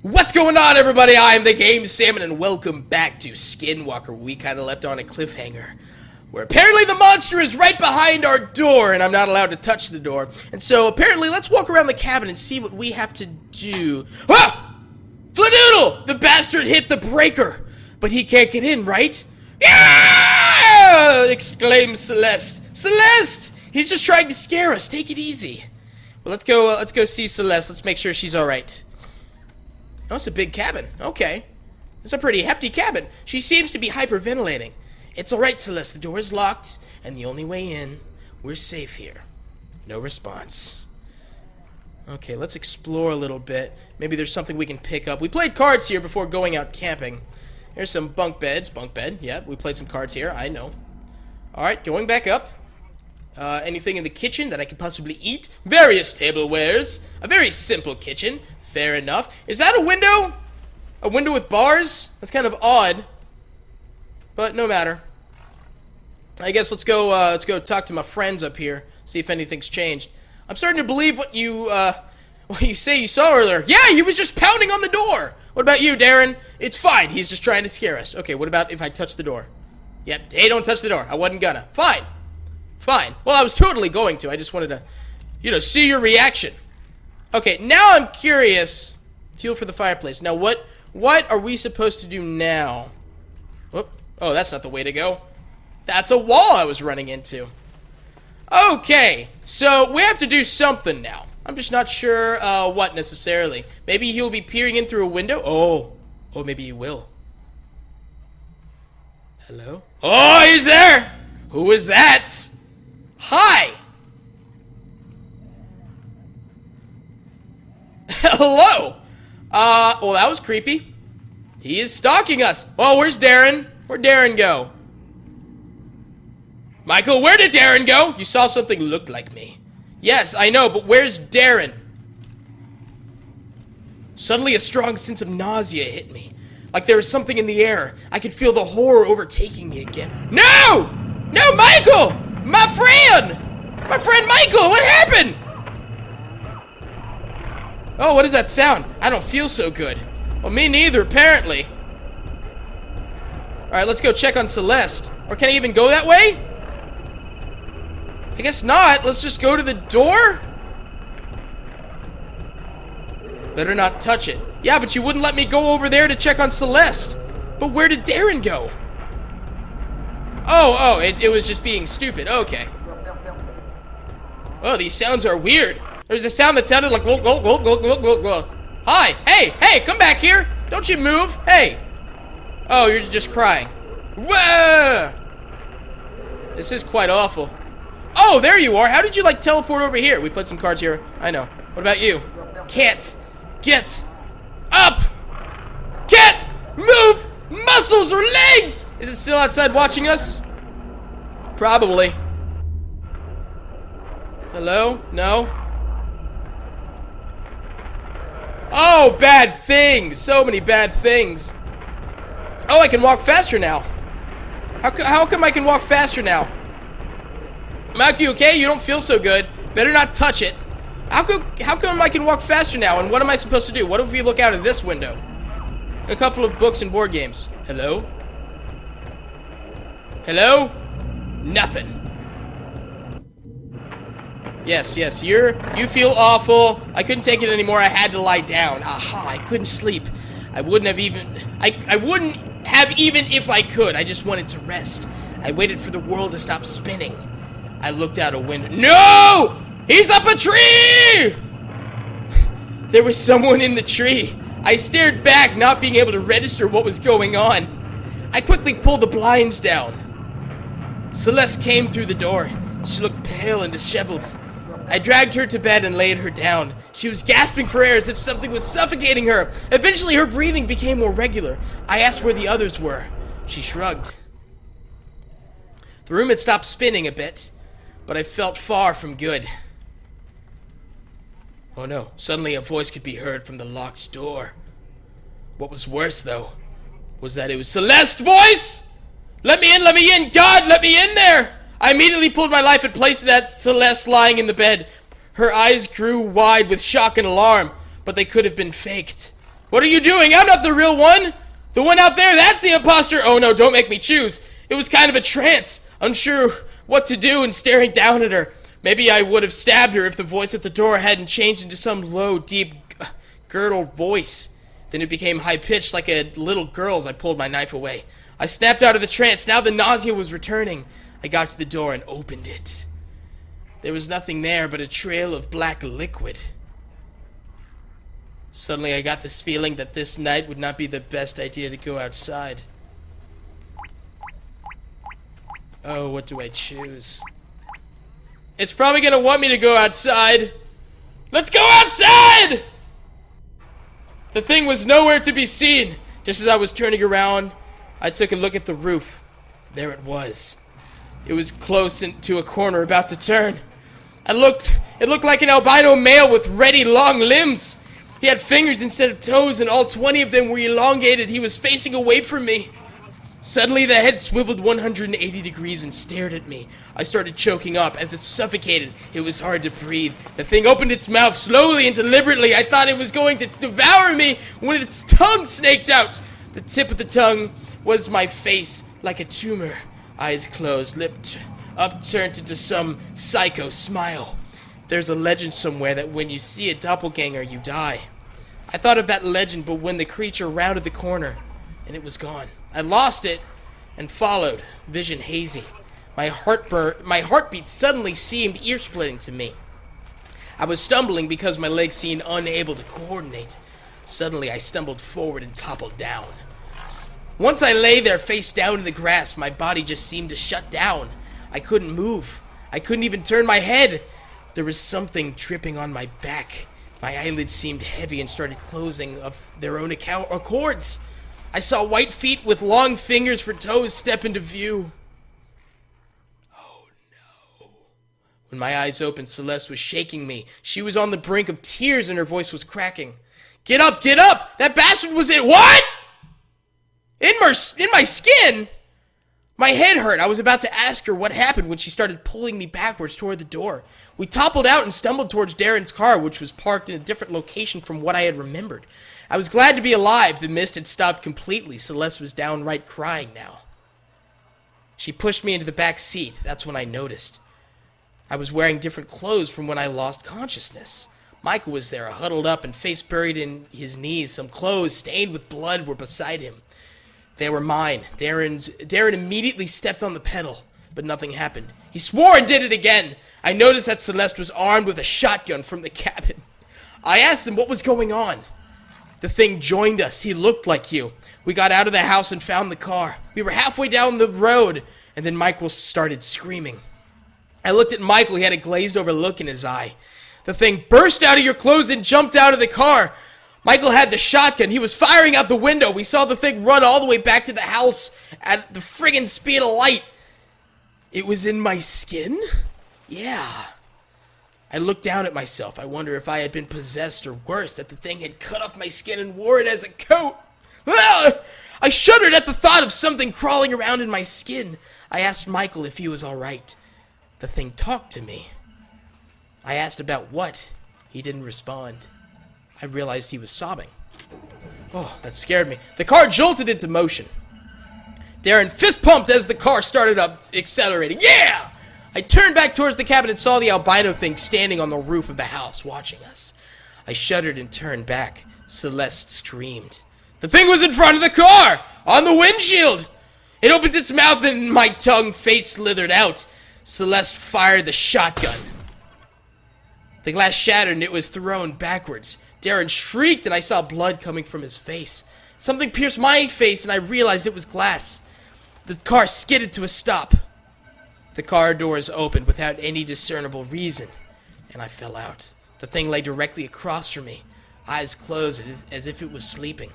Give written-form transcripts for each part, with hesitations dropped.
What's going on, everybody? I'm TheGameSalmon, and welcome back to Skinwalker. We kind of left on a cliffhanger, where apparently the monster is right behind our door, and I'm not allowed to touch the door. And so, apparently, let's walk around the cabin and see what we have to do. Ah! Fladoodle! The bastard hit the breaker! But he can't get in, right? Yeah! Exclaims Celeste. Celeste! He's just trying to scare us. Take it easy. Well, let's go see Celeste. Let's make sure she's alright. Oh, it's a big cabin. Okay. It's a pretty hefty cabin. She seems to be hyperventilating. It's alright, Celeste. The door is locked, and the only way in, we're safe here. No response. Okay, let's explore a little bit. Maybe there's something we can pick up. We played cards here before going out camping. Here's some bunk beds. Bunk bed. Yeah, we played some cards here. I know. Alright, going back up. Anything in the kitchen that I could possibly eat? Various tablewares. A very simple kitchen. Fair enough. Is that a window? A window with bars? That's kind of odd. But no matter. I guess let's go talk to my friends up here. See if anything's changed. I'm starting to believe what you say you saw earlier. Yeah, he was just pounding on the door. What about you, Darren? It's fine. He's just trying to scare us. Okay, what about if I touch the door? Yep. Hey, don't touch the door. I wasn't gonna. Fine. Fine. Well, I was totally going to. I just wanted to, see your reaction. Okay, now I'm curious. Fuel for the fireplace. Now, what are we supposed to do now? Whoop. Oh, that's not the way to go. That's a wall I was running into. Okay, so we have to do something now. I'm just not sure what necessarily. Maybe he'll be peering in through a window. Oh, maybe he will. Hello? Oh, he's there! Who is that? Hi! Hello! Well, that was creepy. He is stalking us. Oh, where's Darren? Where'd Darren go? Michael, where did Darren go? You saw something looked like me. Yes, I know, but where's Darren? Suddenly a strong sense of nausea hit me. Like there was something in the air. I could feel the horror overtaking me again. No! No, Michael! My friend! My friend Michael, what happened? Oh, what is that sound? I don't feel so good. Well, me neither, apparently. Alright, let's go check on Celeste. Or can I even go that way? I guess not. Let's just go to the door? Better not touch it. Yeah, but you wouldn't let me go over there to check on Celeste. But where did Darren go? Oh, it was just being stupid. Okay. Oh, these sounds are weird. There's a sound that sounded like Hi! Hey! Come back here! Don't you move! Hey! Oh, you're just crying. Whoa! This is quite awful. Oh, there you are! How did you, teleport over here? We played some cards here. I know. What about you? Can't get up! Can't move muscles or legs! Is it still outside watching us? Probably. Hello? No? Oh, bad things! So many bad things. Oh, I can walk faster now. How come I can walk faster now? Mike, you okay? You don't feel so good. Better not touch it. How come I can walk faster now, and what am I supposed to do? What if we look out of this window? A couple of books and board games. Hello? Hello? Nothing. Yes, you feel awful. I couldn't take it anymore. I had to lie down. Aha, I couldn't sleep. I wouldn't have even if I could. I just wanted to rest. I waited for the world to stop spinning. I looked out a window. No! He's up a tree! There was someone in the tree. I stared back, not being able to register what was going on. I quickly pulled the blinds down. Celeste came through the door. She looked pale and disheveled. I dragged her to bed and laid her down. She was gasping for air as if something was suffocating her. Eventually, her breathing became more regular. I asked where the others were. She shrugged. The room had stopped spinning a bit, but I felt far from good. Oh no, suddenly a voice could be heard from the locked door. What was worse, though, was that it was Celeste's voice! Let me in, God, let me in there! I immediately pulled my life and placed it at Celeste lying in the bed. Her eyes grew wide with shock and alarm, but they could have been faked. What are you doing? I'm not the real one. The one out there, that's the imposter. Oh no, don't make me choose. It was kind of a trance, unsure what to do and staring down at her. Maybe I would have stabbed her if the voice at the door hadn't changed into some low, deep, gurgled voice. Then it became high-pitched like a little girl's. I pulled my knife away. I snapped out of the trance. Now the nausea was returning. I got to the door and opened it. There was nothing there but a trail of black liquid. Suddenly I got this feeling that this night would not be the best idea to go outside. Oh, what do I choose? It's probably gonna want me to go outside. Let's go outside! The thing was nowhere to be seen. Just as I was turning around, I took a look at the roof. There it was. It was close to a corner, about to turn. It looked like an albino male with reddy long limbs. He had fingers instead of toes, and all 20 of them were elongated. He was facing away from me. Suddenly, the head swiveled 180 degrees and stared at me. I started choking up, as if suffocated. It was hard to breathe. The thing opened its mouth slowly and deliberately. I thought it was going to devour me when its tongue snaked out. The tip of the tongue was my face, like a tumor. Eyes closed, lips upturned into some psycho smile. There's a legend somewhere that when you see a doppelganger, you die. I thought of that legend, but when the creature rounded the corner, and it was gone. I lost it and followed, vision hazy. My heartbeat suddenly seemed ear-splitting to me. I was stumbling because my legs seemed unable to coordinate. Suddenly, I stumbled forward and toppled down. Once I lay there face down in the grass, my body just seemed to shut down. I couldn't move. I couldn't even turn my head. There was something dripping on my back. My eyelids seemed heavy and started closing of their own accords. I saw white feet with long fingers for toes step into view. Oh no. When my eyes opened, Celeste was shaking me. She was on the brink of tears and her voice was cracking. Get up, get up! That bastard was in— What? In my skin? My head hurt. I was about to ask her what happened when she started pulling me backwards toward the door. We toppled out and stumbled towards Darren's car, which was parked in a different location from what I had remembered. I was glad to be alive. The mist had stopped completely. Celeste was downright crying now. She pushed me into the back seat. That's when I noticed. I was wearing different clothes from when I lost consciousness. Michael was there, huddled up and face buried in his knees. Some clothes stained with blood were beside him. They were mine. Darren immediately stepped on the pedal, but nothing happened. He swore and did it again. I noticed that Celeste was armed with a shotgun from the cabin. I asked him what was going on. The thing joined us. He looked like you. We got out of the house and found the car. We were halfway down the road, and then Michael started screaming. I looked at Michael. He had a glazed over look in his eye. The thing burst out of your clothes and jumped out of the car. Michael had the shotgun. He was firing out the window. We saw the thing run all the way back to the house at the friggin' speed of light. It was in my skin? Yeah. I looked down at myself. I wonder if I had been possessed or worse, that the thing had cut off my skin and wore it as a coat. Ah! I shuddered at the thought of something crawling around in my skin. I asked Michael if he was all right. The thing talked to me. I asked about what. He didn't respond. I realized he was sobbing. Oh, that scared me. The car jolted into motion. Darren fist pumped as the car started up, accelerating. Yeah! I turned back towards the cabin and saw the albino thing standing on the roof of the house, watching us. I shuddered and turned back. Celeste screamed. The thing was in front of the car! On the windshield! It opened its mouth and my face slithered out. Celeste fired the shotgun. The glass shattered and it was thrown backwards. Darren shrieked and I saw blood coming from his face. Something pierced my face and I realized it was glass. The car skidded to a stop. The car doors opened without any discernible reason, and I fell out. The thing lay directly across from me, eyes closed as if it was sleeping.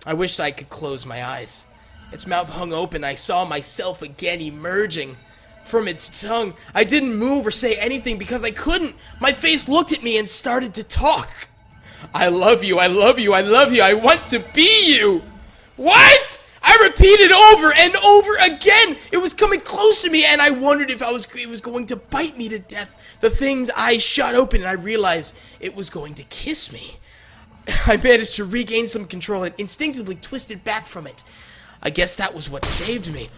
I wished I could close my eyes. Its mouth hung open. I saw myself again emerging from its tongue. I didn't move or say anything because I couldn't. My face looked at me and started to talk. I love you, I love you, I love you, I want to be you. What? I repeated over and over again. It was coming close to me and I wondered if it was going to bite me to death. The thing's eyes shot open and I realized it was going to kiss me. I managed to regain some control and instinctively twisted back from it. I guess that was what saved me.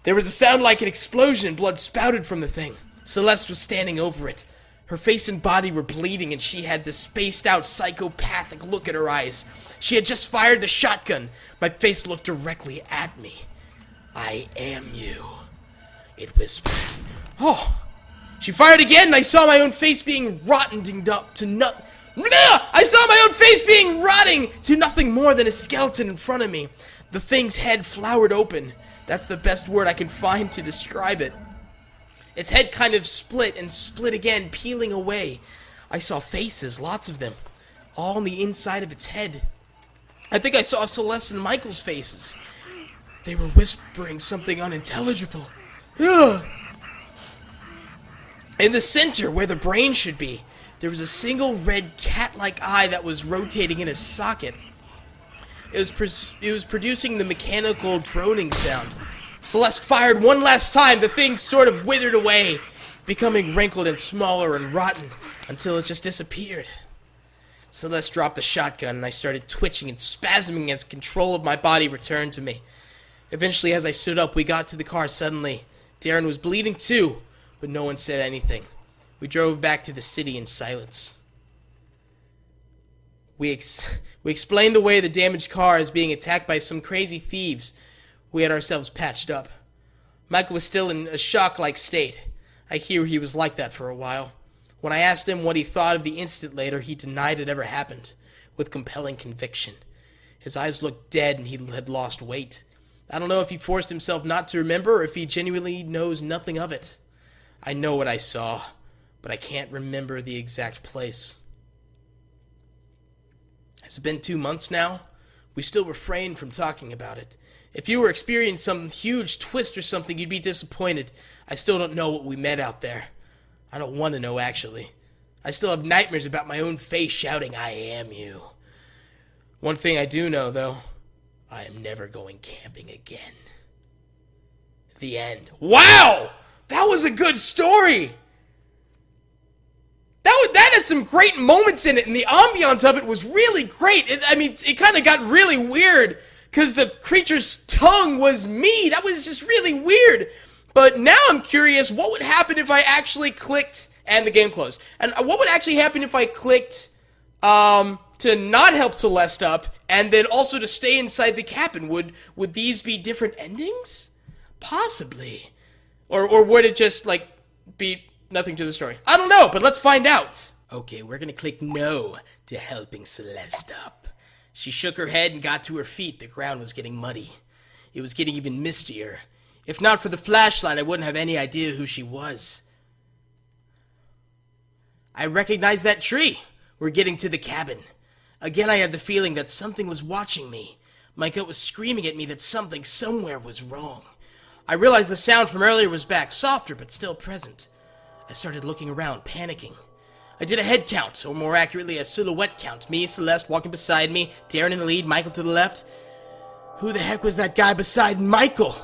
There was a sound like an explosion. Blood spouted from the thing. Celeste was standing over it. Her face and body were bleeding, and she had this spaced-out, psychopathic look in her eyes. She had just fired the shotgun. My face looked directly at me. "I am you," it whispered. Oh! She fired again, and I saw my own face being rotting up to I saw my own face being rotting to nothing more than a skeleton in front of me. The thing's head flowered open. That's the best word I can find to describe it. Its head kind of split and split again, peeling away. I saw faces, lots of them, all on the inside of its head. I think I saw Celeste and Michael's faces. They were whispering something unintelligible. Ugh. In the center, where the brain should be, there was a single red cat-like eye that was rotating in a socket. It was producing the mechanical droning sound. Celeste fired one last time. The thing sort of withered away, becoming wrinkled and smaller and rotten, until it just disappeared. Celeste dropped the shotgun, and I started twitching and spasming as control of my body returned to me. Eventually, as I stood up, we got to the car suddenly. Darren was bleeding too, but no one said anything. We drove back to the city in silence. We explained away the damaged car as being attacked by some crazy thieves. We had ourselves patched up. Michael was still in a shock-like state. I hear he was like that for a while. When I asked him what he thought of the incident later, he denied it ever happened, with compelling conviction. His eyes looked dead and he had lost weight. I don't know if he forced himself not to remember or if he genuinely knows nothing of it. I know what I saw, but I can't remember the exact place. Has it been 2 months now? We still refrain from talking about it. If you were experiencing some huge twist or something, you'd be disappointed. I still don't know what we met out there. I don't want to know, actually. I still have nightmares about my own face shouting, "I am you." One thing I do know, though, I am never going camping again. The end. Wow! That was a good story! That had some great moments in it, and the ambiance of it was really great. It kind of got really weird, because the creature's tongue was me. That was just really weird. But now I'm curious, what would happen if I actually clicked, and the game closed, and what would actually happen if I clicked to not help Celeste up, and then also to stay inside the cabin? Would these be different endings? Possibly. Or would it just, be nothing to the story? I don't know, but let's find out. Okay, we're gonna click no to helping Celeste up. She shook her head and got to her feet. The ground was getting muddy. It was getting even mistier. If not for the flashlight, I wouldn't have any idea who she was. I recognized that tree. We're getting to the cabin. Again, I had the feeling that something was watching me. My gut was screaming at me that something somewhere was wrong. I realized the sound from earlier was back, softer but still present. I started looking around, panicking. I did a head count, or more accurately, a silhouette count. Me, Celeste walking beside me, Darren in the lead, Michael to the left. Who the heck was that guy beside Michael?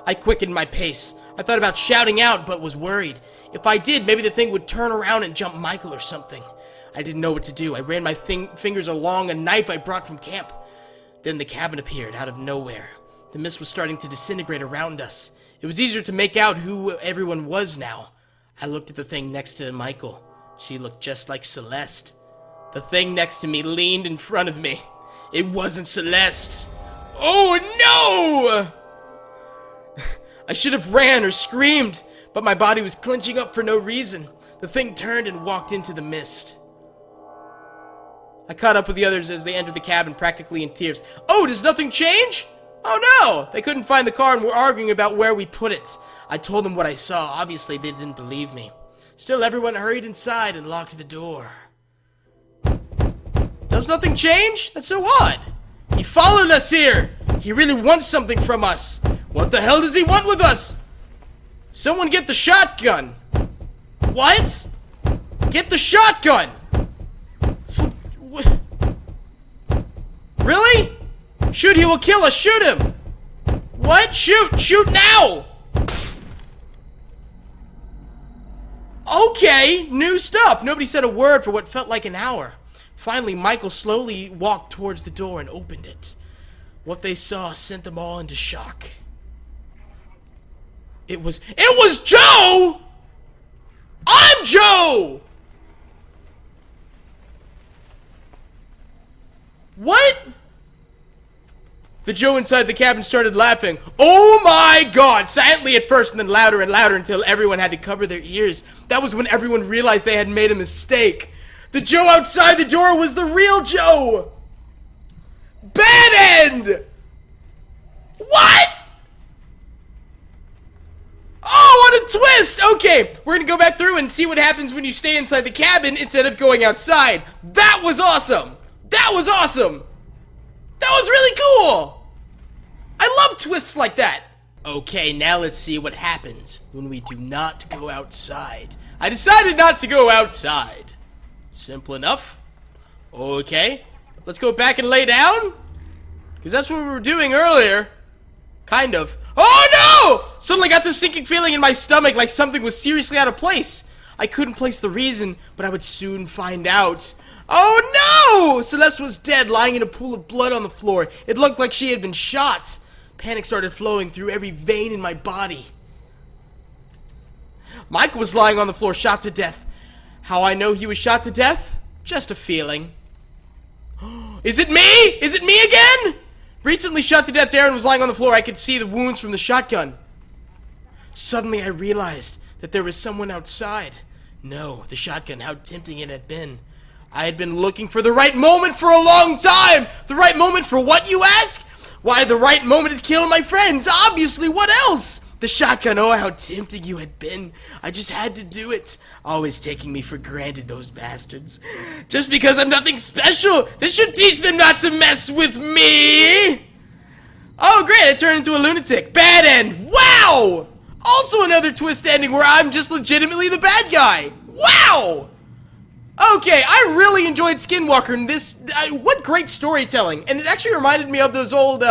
I quickened my pace. I thought about shouting out, but was worried. If I did, maybe the thing would turn around and jump Michael or something. I didn't know what to do. I ran my fingers along a knife I brought from camp. Then the cabin appeared out of nowhere. The mist was starting to disintegrate around us. It was easier to make out who everyone was now. I looked at the thing next to Michael. She looked just like Celeste. The thing next to me leaned in front of me. It wasn't Celeste. Oh no! I should have ran or screamed, but my body was clenching up for no reason. The thing turned and walked into the mist. I caught up with the others as they entered the cabin, practically in tears. Oh, does nothing change? Oh no! They couldn't find the car and were arguing about where we put it. I told them what I saw. Obviously, they didn't believe me. Still, everyone hurried inside and locked the door. Does nothing change? That's so odd. He followed us here. He really wants something from us. What the hell does he want with us? Someone get the shotgun. What? Get the shotgun. Really? Shoot, he will kill us. Shoot him. What? Shoot. Shoot now. Okay, new stuff. Nobody said a word for what felt like an hour. Finally, Michael slowly walked towards the door and opened it. What they saw sent them all into shock. It was Joe! I'm Joe! What? The Joe inside the cabin started laughing. Oh my god! Silently at first and then louder and louder until everyone had to cover their ears. That was when everyone realized they had made a mistake. The Joe outside the door was the real Joe! Bad end! What? Oh, what a twist! Okay, we're gonna go back through and see what happens when you stay inside the cabin instead of going outside. That was awesome! That was awesome! That was really cool! I love twists like that! Okay, now let's see what happens when we do not go outside. I decided not to go outside. Simple enough. Okay, let's go back and lay down. Because that's what we were doing earlier. Kind of. Oh no! Suddenly got this sinking feeling in my stomach like something was seriously out of place. I couldn't place the reason, but I would soon find out. Oh no! Celeste was dead, lying in a pool of blood on the floor. It looked like she had been shot. Panic started flowing through every vein in my body. Michael was lying on the floor, shot to death. How I know he was shot to death? Just a feeling. Is it me? Is it me again? Recently shot to death, Darren was lying on the floor. I could see the wounds from the shotgun. Suddenly I realized that there was someone outside. No, the shotgun, how tempting it had been. I had been looking for the right moment for a long time. The right moment for what, you ask? Why, the right moment to kill my friends. Obviously, what else? The shotgun, oh, how tempting you had been. I just had to do it. Always taking me for granted, those bastards. Just because I'm nothing special, this should teach them not to mess with me. Oh, great, I turned into a lunatic. Bad end. Wow! Also another twist ending where I'm just legitimately the bad guy. Wow! Okay, I really enjoyed Skinwalker, and what great storytelling. And it actually reminded me of those old,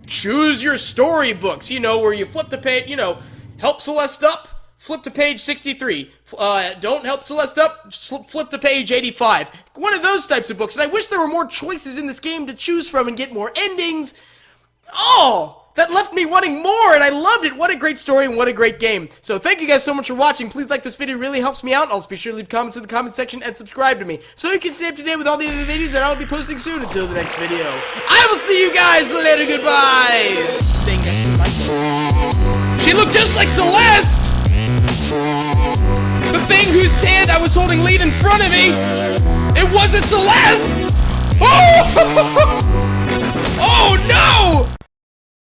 choose your story books, you know, where you flip the page, you know, help Celeste up, flip to page 63. Don't help Celeste up, flip to page 85. One of those types of books, and I wish there were more choices in this game to choose from and get more endings. Oh, that left me wanting more, and I loved it. What a great story and what a great game. So thank you guys so much for watching. Please like this video, it really helps me out. Also be sure to leave comments in the comment section and subscribe to me so you can stay up to date with all the other videos that I will be posting soon. Until the next video, I will see you guys later. Goodbye. She looked just like Celeste. The thing whose hand I was holding lead in front of me, it wasn't Celeste. Oh!